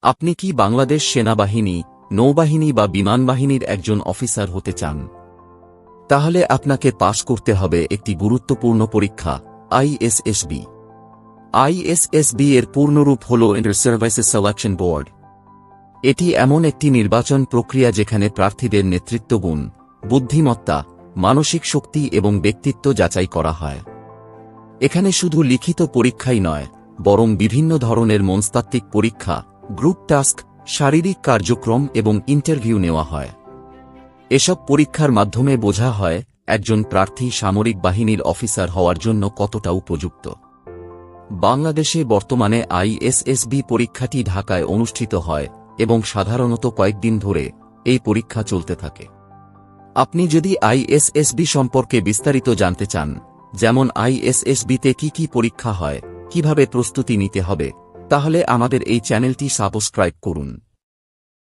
আপনি কি বাংলাদেশ সেনাবাহিনী, নৌবাহিনী বা বিমান বাহিনীর একজন অফিসার হতে চান? তাহলে আপনাকে পাশ করতে হবে একটি গুরুত্বপূর্ণ পরীক্ষা, আইএসএসবি। আইএসএসবি এর পূর্ণরূপ হল ইন্টার সার্ভিসেস সিলেকশন বোর্ড। এটি এমন একটি নির্বাচন প্রক্রিয়া যেখানে প্রার্থীদের নেতৃত্বগুণ, বুদ্ধিমত্তা, মানসিক শক্তি এবং ব্যক্তিত্ব যাচাই করা হয়। এখানে শুধু লিখিত পরীক্ষাই নয়, বরং বিভিন্ন ধরনের মনস্তাত্ত্বিক পরীক্ষা, গ্রুপ টাস্ক, শারীরিক কার্যক্রম এবং ইন্টারভিউ নেওয়া হয়। এসব পরীক্ষার মাধ্যমে বোঝা হয় একজন প্রার্থী সামরিক বাহিনীর অফিসার হওয়ার জন্য কতটা উপযুক্ত। বাংলাদেশে বর্তমানে আইএসএসবি পরীক্ষাটি ঢাকায় অনুষ্ঠিত হয় এবং সাধারণত কয়েকদিন ধরে এই পরীক্ষা চলতে থাকে। আপনি যদি আইএসএসবি সম্পর্কে বিস্তারিত জানতে চান, যেমন আইএসএসবিতে কি পরীক্ষা হয়, কিভাবে প্রস্তুতি নিতে হবে, তাহলে আমাদের এই চ্যানেলটি সাবস্ক্রাইব করুন।